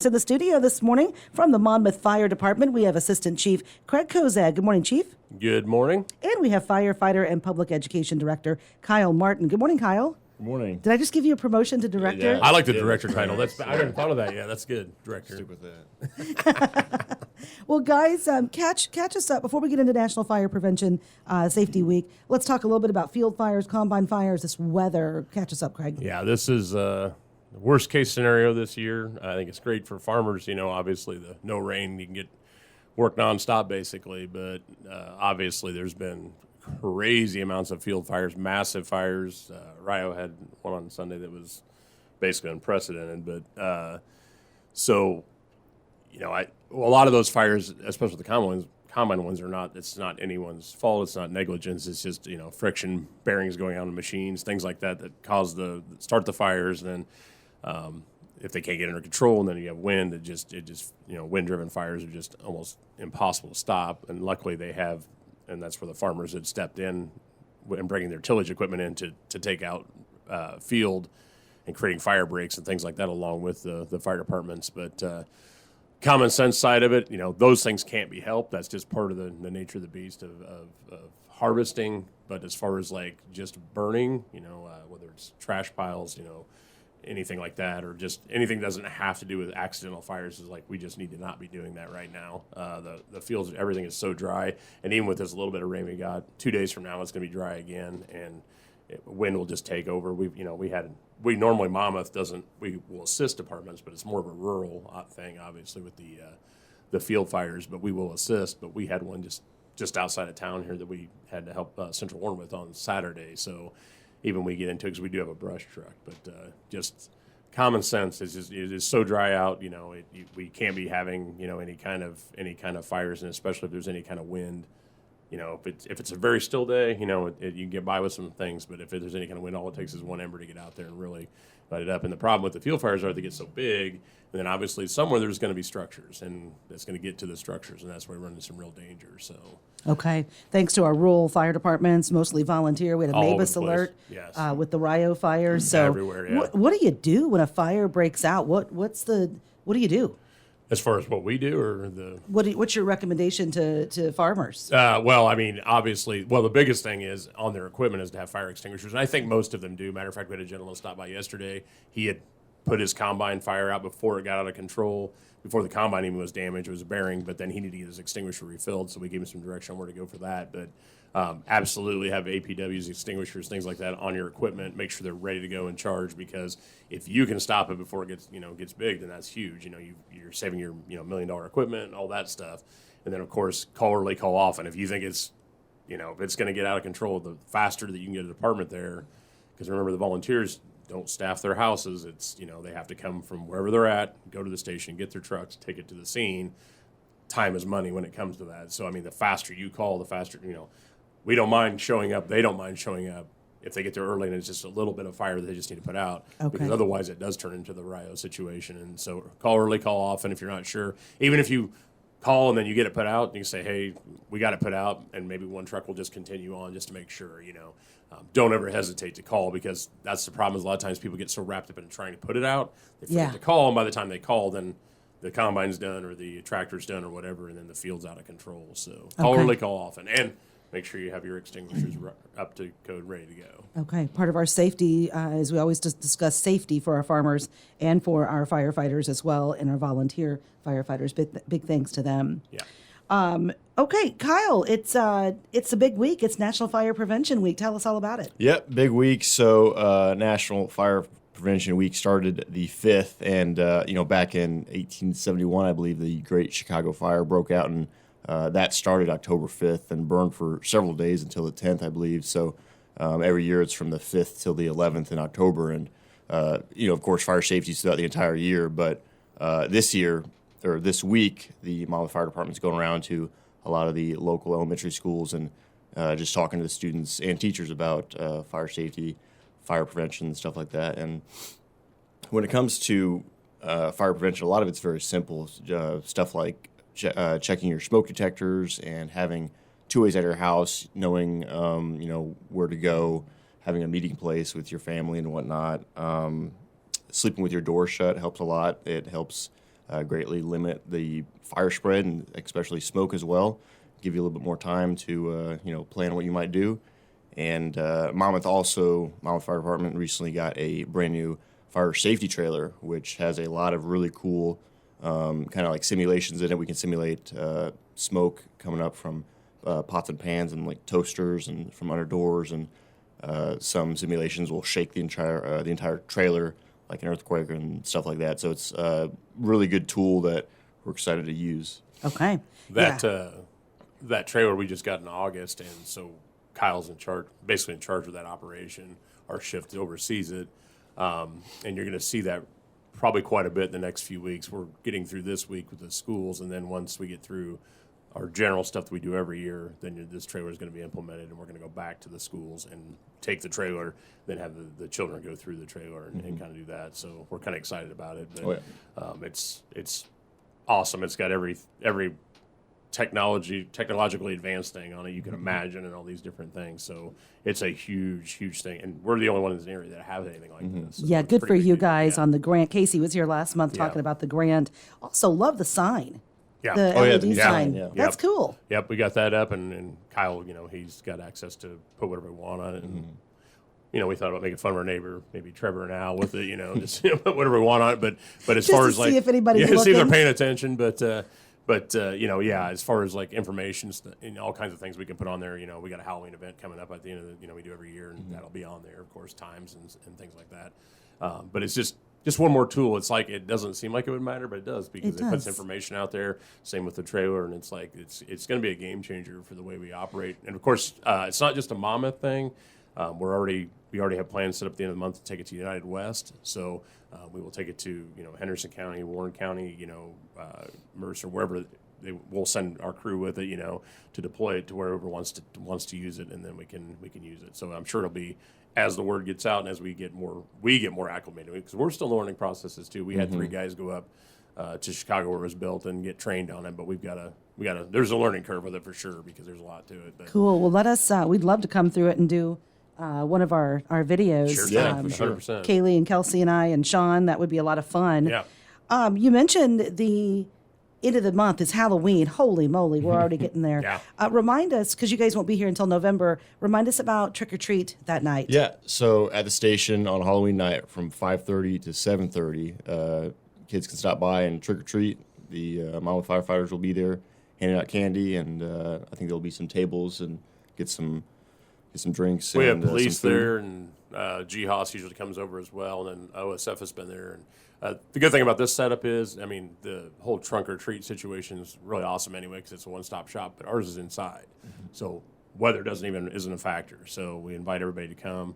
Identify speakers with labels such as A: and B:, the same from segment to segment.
A: In the studio this morning from the Monmouth Fire Department, we have Assistant Chief Craig Cozadd. Good morning, Chief.
B: Good morning.
A: And we have Firefighter and Public Education Director Kyle Martin. Good morning, Kyle.
C: Good morning.
A: Did I just give you a promotion to Director?
B: Yeah, I like the Director title. I hadn't thought of that yet. That's good, Director.
C: Stick with that.
A: Well, guys, catch us up before we get into National Fire Prevention Safety Week. Let's talk a little bit about field fires, combine fires, this weather. Catch us up, Craig.
B: Yeah, this is the worst case scenario this year. I think it's great for farmers. You know, obviously the no rain, you can get work nonstop basically, but obviously there's been crazy amounts of field fires, massive fires. Rio had one on Sunday that was basically unprecedented. But so, you know, a lot of those fires, especially the combine ones, are not. It's not anyone's fault. It's not negligence. It's just friction, bearings going on in machines, things like that start the fires. And then if they can't get under control, and then you have wind, it just wind-driven fires are just almost impossible to stop. And luckily they have. And that's where the farmers had stepped in and bringing their tillage equipment in to take out field and creating fire breaks and things like that along with the fire departments. But common sense side of it, those things can't be helped. That's just part of the nature of the beast of harvesting. But as far as like just burning, whether it's trash piles, anything like that, or just anything that doesn't have to do with accidental fires, is like we just need to not be doing that right now. The fields, everything is so dry, and even with this little bit of rain we got, 2 days from now it's going to be dry again, and wind will just take over. We normally Monmouth doesn't. We will assist departments, but it's more of a rural thing, obviously with the field fires. But we will assist. But we had one just outside of town here that we had to help Central Warren with on Saturday. So even we get into it because we do have a brush truck, but just common sense is just, it is so dry out. We can't be having any kind of fires, and especially if there's any kind of wind. If it's a very still day, you can get by with some things, but if there's any kind of wind, all it takes is one ember to get out there and really light it up. And the problem with the field fires are they get so big, and then obviously somewhere there's going to be structures, and it's going to get to the structures, and that's where we run into some real danger. So.
A: Okay. Thanks to our rural fire departments, mostly volunteer. We had a MABUS alert with the Rio fires. So
B: everywhere, yeah.
A: What do you do when a fire breaks out? What do you do?
B: As far as what we do, or
A: what's your recommendation to farmers?
B: Well, I mean, obviously, the biggest thing is on their equipment is to have fire extinguishers, and I think most of them do. Matter of fact, we had a gentleman stop by yesterday. He had put his combine fire out before it got out of control, before the combine even was damaged. It was a bearing, but then he needed to get his extinguisher refilled, so we gave him some direction on where to go for that. But absolutely have APWs, extinguishers, things like that on your equipment. Make sure they're ready to go and charge, because if you can stop it before it gets big, then that's huge. You're saving your $1 million equipment and all that stuff. And then of course call early, call often. If you think it's if it's going to get out of control, the faster that you can get a department there, because remember the volunteers don't staff their houses. It's they have to come from wherever they're at, go to the station, get their trucks, take it to the scene. Time is money when it comes to that. So I mean, the faster you call, the faster we don't mind showing up. They don't mind showing up if they get there early and it's just a little bit of fire that they just need to put out.
A: Okay.
B: Because otherwise it does turn into the Rio situation. And so call early, call often if you're not sure. Even if you call and then you get it put out, and you say, hey, we got it put out, and maybe one truck will just continue on just to make sure, don't ever hesitate to call, because that's the problem is a lot of times people get so wrapped up in trying to put it out, they forget to call, and by the time they call, then the combine's done or the tractor's done or whatever, and then the field's out of control. So call early, call often, and make sure you have your extinguishers up to code, ready to go.
A: Okay. Part of our safety is we always discuss safety for our farmers and for our firefighters as well, and our volunteer firefighters. Big thanks to them.
B: Yeah.
A: Okay, Kyle, it's a big week. It's National Fire Prevention Week. Tell us all about it.
C: Yep, big week. So National Fire Prevention Week started the 5th, and back in 1871, I believe the Great Chicago Fire broke out, and that started October 5th and burned for several days until the 10th, I believe. So every year it's from the 5th till the 11th in October. And, of course, fire safety is throughout the entire year. But this week, the Monmouth Fire Department is going around to a lot of the local elementary schools and just talking to the students and teachers about fire safety, fire prevention, stuff like that. And when it comes to fire prevention, a lot of it's very simple. Stuff like checking your smoke detectors and having 2 ways at your house, knowing where to go, having a meeting place with your family and whatnot. Sleeping with your door shut helps a lot. It helps greatly limit the fire spread and especially smoke as well. Give you a little bit more time to plan what you might do. And Monmouth Fire Department recently got a brand new fire safety trailer, which has a lot of really cool kind of like simulations in it. We can simulate smoke coming up from pots and pans and like toasters and from under doors, and some simulations will shake the entire trailer like an earthquake and stuff like that. So it's a really good tool that we're excited to use.
A: Okay.
B: That trailer we just got in August, and so Kyle's basically in charge of that operation. Our shift oversees it, and you're going to see that probably quite a bit in the next few weeks. We're getting through this week with the schools, and then once we get through our general stuff that we do every year, then this trailer is going to be implemented, and we're going to go back to the schools and take the trailer, then have the children go through the trailer and kind of do that. So we're kind of excited about it. But, it's awesome. It's got every technologically advanced thing on it you can imagine, and all these different things. So it's a huge thing, and we're the only one in this area that have anything like this. So
A: yeah,
B: it's
A: good for
B: pretty
A: you
B: big deal.
A: guys
B: Yeah.
A: on the grant. Casey was here last month talking about the grant. Also, love the sign.
B: Yeah.
A: The
C: Oh, yeah,
A: LED
C: the
A: sign.
C: sign, yeah.
A: That's cool.
B: Yep, we got that up, and Kyle, he's got access to put whatever we want on it. And, we thought about making fun of our neighbor, maybe Trevor and Al with it, just put whatever we want on it. But as
A: Just
B: far
A: to
B: as like,
A: see if anybody's
B: see if they're
A: looking.
B: paying attention. But as far as like information and all kinds of things we can put on there, we got a Halloween event coming up at the end of we do every year, and that'll be on there, of course, times and things like that. But it's just one more tool. It's like it doesn't seem like it would matter, but it does, because it puts
A: does.
B: information out there. Same with the trailer, and it's like it's going to be a game changer for the way we operate. And of course, it's not just a Monmouth thing. We already have plans set up at the end of the month to take it to United West. So we will take it to Henderson County, Warren County, Mercer, wherever. We'll send our crew with it, to deploy it to wherever wants to use it, and then we can use it. So I'm sure it'll be, as the word gets out and as we get more acclimated, because we're still in the learning processes too. We had 3 guys go up to Chicago where it was built and get trained on it, but there's a learning curve with it for sure, because there's a lot to it. But
A: Cool. Well, let us. We'd love to come through it and do one of our videos.
B: Sure,
C: Yeah, for sure.
B: 100%.
A: Kaylee and Kelsey and I and Sean. That would be a lot of fun.
B: Yeah.
A: You mentioned the end of the month is Halloween. Holy moly, we're already getting there.
B: Yeah.
A: Remind us, because you guys won't be here until November, remind us about Trick or Treat that night.
C: Yeah, so at the station on Halloween night from 5:30 to 7:30, kids can stop by and trick or treat. The Monmouth firefighters will be there handing out candy, and I think there'll be some tables and get some drinks.
B: We
C: and
B: have police
C: some food.
B: there, and GHOS usually comes over as well, and then OSF has been there. And the good thing about this setup is, the whole trunk or treat situation is really awesome anyway, because it's a one-stop shop, but ours is inside. So weather isn't a factor. So we invite everybody to come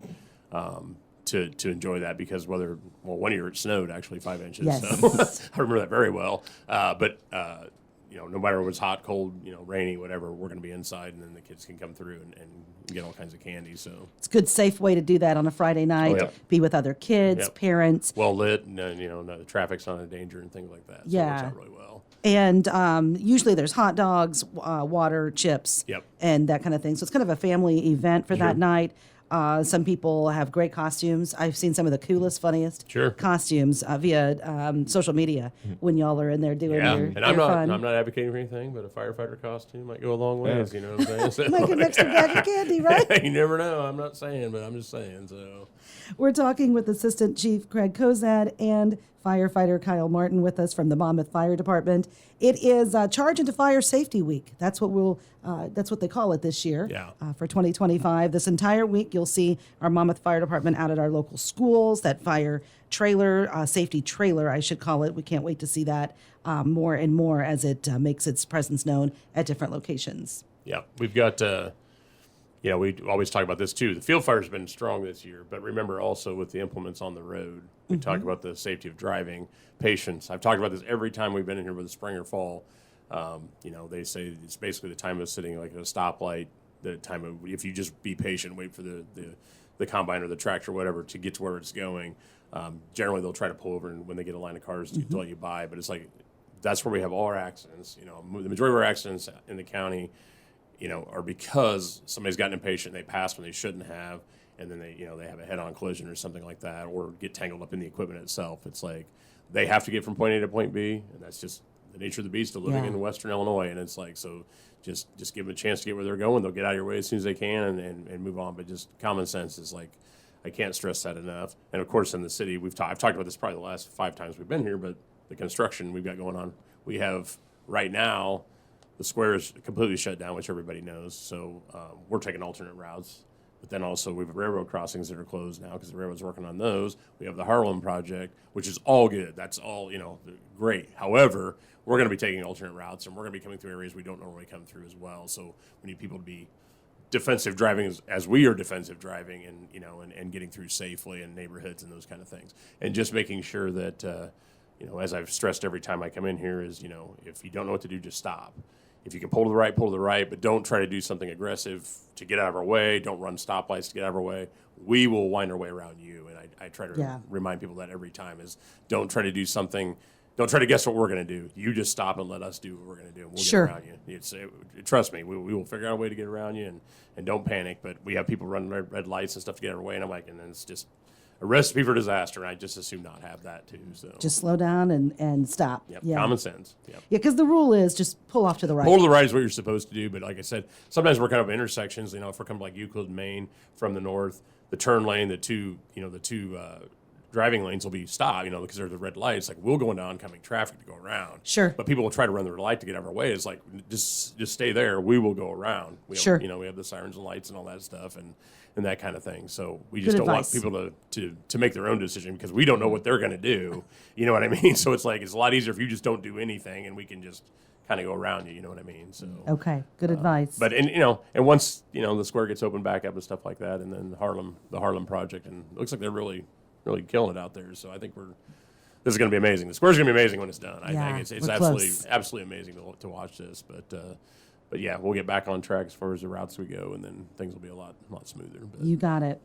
B: to enjoy that, because one year it snowed actually 5 inches.
A: Yes.
B: So I remember that very well. But no matter if it's hot, cold, rainy, whatever, we're going to be inside, and then the kids can come through and get all kinds of candy. So
A: It's a good, safe way to do that on a Friday night.
C: yeah.
A: Be with other kids,
B: Yep.
A: parents.
B: well lit, and the traffic's not a danger and things like that. So
A: Yeah.
B: it works out really well.
A: And usually there's hot dogs, water, chips,
B: Yep.
A: and that kind of thing. So it's kind of a family event for that night. Some people have great costumes. I've seen some of the coolest, funniest
B: Sure.
A: costumes via social media when y'all are in there doing
B: Yeah,
A: your,
B: and
A: your
B: I'm
A: fun.
B: not advocating for anything, but a firefighter costume might go a long ways. You know what I'm saying?
A: Like an extra bag of candy, right?
B: You never know. I'm not saying, but I'm just saying. So
A: We're talking with Assistant Chief Craig Cozadd and firefighter Kyle Martin with us from the Monmouth Fire Department. It is Charge into Fire Safety Week. That's what they call it this year.
B: Yeah.
A: For 2025, this entire week you'll see our Monmouth Fire Department out at our local schools. That fire trailer, safety trailer, I should call it. We can't wait to see that more and more as it makes its presence known at different locations.
B: yeah, we've got. We always talk about this too. The field fire's been strong this year, but remember also with the implements on the road, we talk about the safety of driving, patience. I've talked about this every time we've been in here with the spring or fall. They say it's basically the time of sitting like at a stoplight, the time of, if you just be patient, wait for the combine or the tractor or whatever to get to where it's going. Generally, they'll try to pull over and when they get a line of cars to let you by, but it's like that's where we have all our accidents. The majority of our accidents in the county are because somebody's gotten impatient, they passed when they shouldn't have, and then they have a head-on collision or something like that, or get tangled up in the equipment itself. It's like they have to get from point A to point B, and that's just the nature of the beast of living
A: Yeah.
B: in Western Illinois. And it's like, so just give them a chance to get where they're going. They'll get out of your way as soon as they can and move on. But just common sense is like, I can't stress that enough. And of course, in the city, I've talked about this probably the last 5 times we've been here, but the construction we've got going on, we have right now, the square is completely shut down, which everybody knows. So we're taking alternate routes. But then also we have railroad crossings that are closed now because the railroad's working on those. We have the Harlem project, which is all good. That's all, great. However, we're going to be taking alternate routes, and we're going to be coming through areas we don't normally come through as well. So we need people to be defensive driving as we are defensive driving, and and getting through safely in neighborhoods and those kind of things, and just making sure that as I've stressed every time I come in here is if you don't know what to do, just stop. If you can pull to the right, but don't try to do something aggressive to get out of our way. Don't run stoplights to get out of our way. We will wind our way around you, and I try to remind people that every time is don't try to do something. Don't try to guess what we're going to do. You just stop and let us do what we're going to do, and we'll get around you. Trust me, we will figure out a way to get around you, and don't panic. But we have people running red lights and stuff to get out of our way, and I'm like, and then it's just a recipe for disaster, and I just assume not have that too. So
A: Just slow down and stop.
B: Yep,
A: Yeah.
B: common sense. Yep.
A: Yeah, because the rule is just pull off to the right.
B: Pull to the right is what you're supposed to do, but like I said, sometimes we're kind of intersections. If we're coming like Euclid, Maine, from the north, the turn lane, the two driving lanes will be stopped, because there's the red lights. Like we'll go into oncoming traffic to go around.
A: Sure.
B: But people will try to run the red light to get out of our way. It's like just stay there. We will go around.
A: Sure.
B: We have the sirens and lights and all that stuff and that kind of thing. So we just don't want people to make their own decision because we don't know what they're going to do. You know what I mean? So it's like it's a lot easier if you just don't do anything and we can just kind of go around you. You know what I mean? So
A: Okay, good advice.
B: But and once the square gets opened back up and stuff like that, and then the Harlem project, and it looks like they're really killing it out there. So I think this is going to be amazing. The square's going to be amazing when it's done. I think it's absolutely amazing to watch this. But yeah, we'll get back on track as far as the routes we go, and then things will be a lot smoother. But.
A: You got it.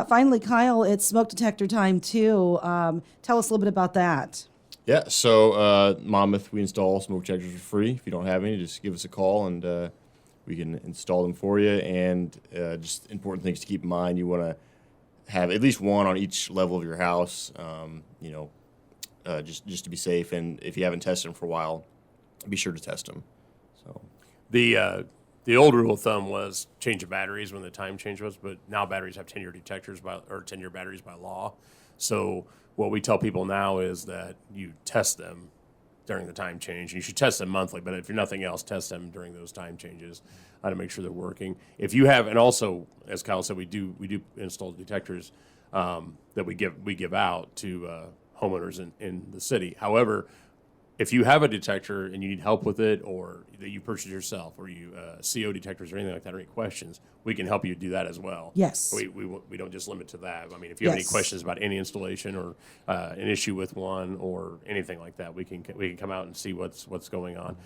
A: Finally, Kyle, it's smoke detector time too. Tell us a little bit about that.
C: Yeah, so Monmouth, we install smoke detectors for free. If you don't have any, just give us a call and we can install them for you. And just important things to keep in mind, you want to have at least one on each level of your house, just to be safe. And if you haven't tested them for a while, be sure to test them. So
B: the old rule of thumb was change the batteries when the time change was, but now batteries have 10-year detectors 10-year batteries by law. So what we tell people now is that you test them during the time change. You should test them monthly, but if you're nothing else, test them during those time changes to make sure they're working. If you have, and also as Kyle said, we do install detectors that we give out to homeowners in the city. However, if you have a detector and you need help with it, or that you purchase yourself, or you CO detectors or anything like that, or any questions, we can help you do that as well.
A: Yes.
B: We don't just limit to that. I mean, if you have any questions about any installation or an issue with one or anything like that, we can come out and see what's going on.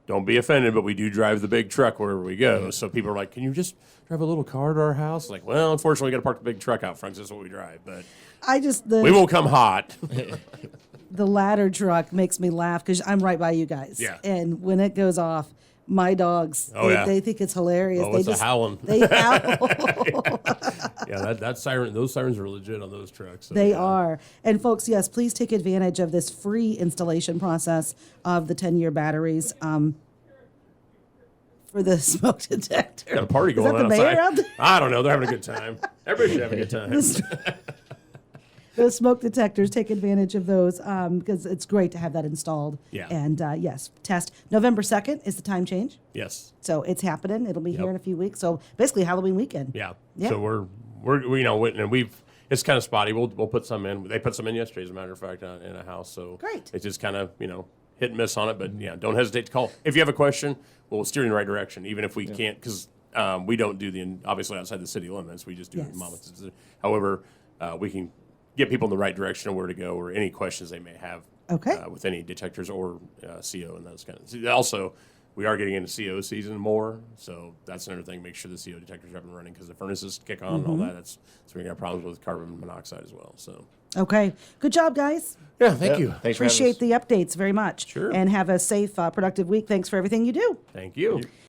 B: Don't be offended, but we do drive the big truck wherever we go. So people are like, "Can you just drive a little car to our house?" Like, well, unfortunately, we got to park the big truck out front. 'Cause that's what we drive. But we won't come hot.
A: The ladder truck makes me laugh because I'm right by you guys.
B: Yeah.
A: And when it goes off, my dogs, they think it's hilarious.
B: Oh, it's a howling.
A: They howl.
B: Yeah, that siren. Those sirens are legit on those trucks. So,
A: They are. And folks, yes, please take advantage of this free installation process of the 10-year batteries for the smoke detector.
B: Got a party going on
A: Is that the mayor
B: outside.
A: out there?
B: I don't know. They're having a good time. Everybody should have a good time.
A: Those smoke detectors, take advantage of those because it's great to have that installed.
B: Yeah.
A: And yes, test. November 2nd is the time change.
B: Yes.
A: So it's happening. It'll be here in a few weeks. So basically Halloween weekend.
B: Yeah.
A: Yeah.
B: So we're and it's kind of spotty. We'll put some in. They put some in yesterday, as a matter of fact, in a house. So
A: Great.
B: It's just kind of hit and miss on it. But yeah, don't hesitate to call. If you have a question, we'll steer you in the right direction, even if we can't, because we don't do obviously outside the city limits. We just do Monmouth. However, we can get people in the right direction of where to go, or any questions they may have with any detectors or CO and those kind of things. Also, we are getting into CO season more, so that's another thing. Make sure the CO detectors are up and running because the furnaces kick on and all that. So we got problems with carbon monoxide as well. So
A: Okay. Good job, guys.
B: yeah, thank you.
C: Thanks for having us.
A: Appreciate the updates very much.
B: Sure.
A: And have a safe, productive week. Thanks for everything you do.
B: Thank you.